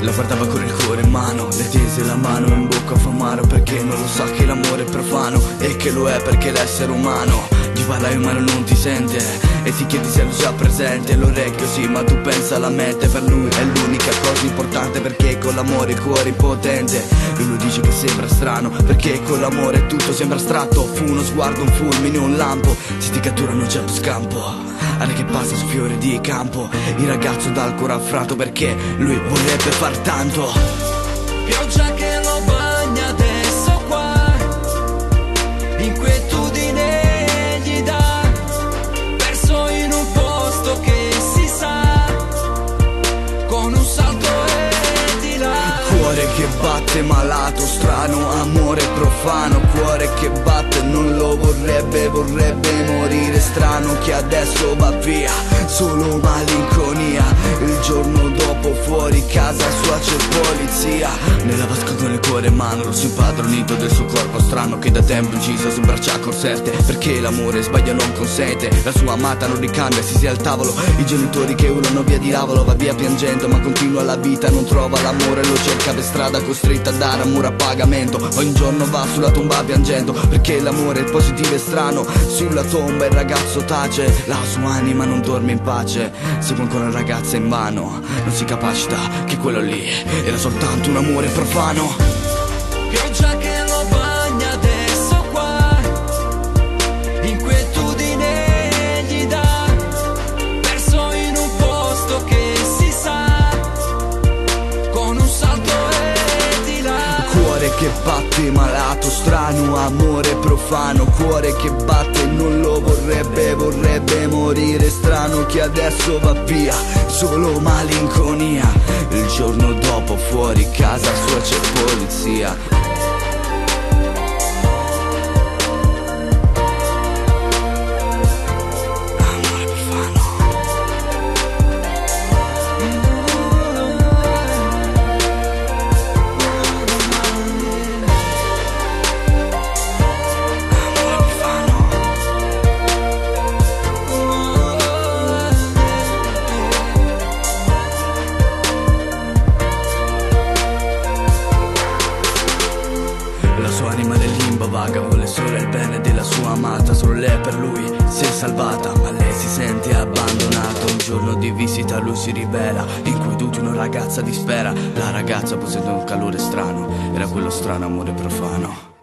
La guardava con il cuore in mano, le tese la mano in bocca fa amaro, perché non lo sa che l'amore è profano e che lo è perché l'essere umano gli parla in mano non ti sente e ti chiedi se lo già presente. L'orecchio sì ma tu pensa alla mente, per lui è l'unica cosa importante, perché con l'amore il cuore è potente. Lui lo dice che sembra strano perché con l'amore tutto sembra astratto. Fu uno sguardo, un fulmine, un lampo, se ti cattura non c'è più scampo. Aria che passa su fiori di campo, il ragazzo dal cuore affranto perché lui vorrebbe far tanto. Pioggia che lo bagna adesso qua, inquietudine gli dà, perso in un posto che si sa, con un salto e di là. Cuore che batte malato, strano, amore profano. Cuore che batte, non lo vorrebbe, vorrebbe morire strano, che adesso va via, solo malinconia. Il giorno dopo fuori casa sua c'è polizia. Nella vasca con il cuore in mano, lo si impadronito del suo corpo strano, che da tempo incisa su braccia conserte, perché l'amore sbaglia non consente. La sua amata non ricambia, si sia al tavolo, i genitori che urlano via di lavoro. Va via piangendo ma continua la vita, non trova l'amore, lo cerca per strada, costretta a dare amore a pagamento. Ogni giorno va sulla tomba piangendo, perché l'amore è positivo e strano. Sulla tomba il ragazzo tace, la sua anima non dorme in pace. Segue ancora la ragazza in vano, non si capacita che quello lì era soltanto un amore profano. Pioggia che lo bagna adesso qua, inquietudine gli dà, perso in un posto che si sa, con un salto e di là. Cuore che batte malato, strano, amore profano. Cuore che batte, non lo vorrebbe, vorrebbe morire strano, che adesso va via, solo malinconia. Il giorno dopo fuori casa sua c'è polizia. La sua anima nel limbo vaga, vuole solo il bene della sua amata, solo lei per lui si è salvata, ma lei si sente abbandonata. Un giorno di visita lui si rivela, in cui tutta una ragazza dispera. La ragazza possiede un calore strano, era quello strano amore profano.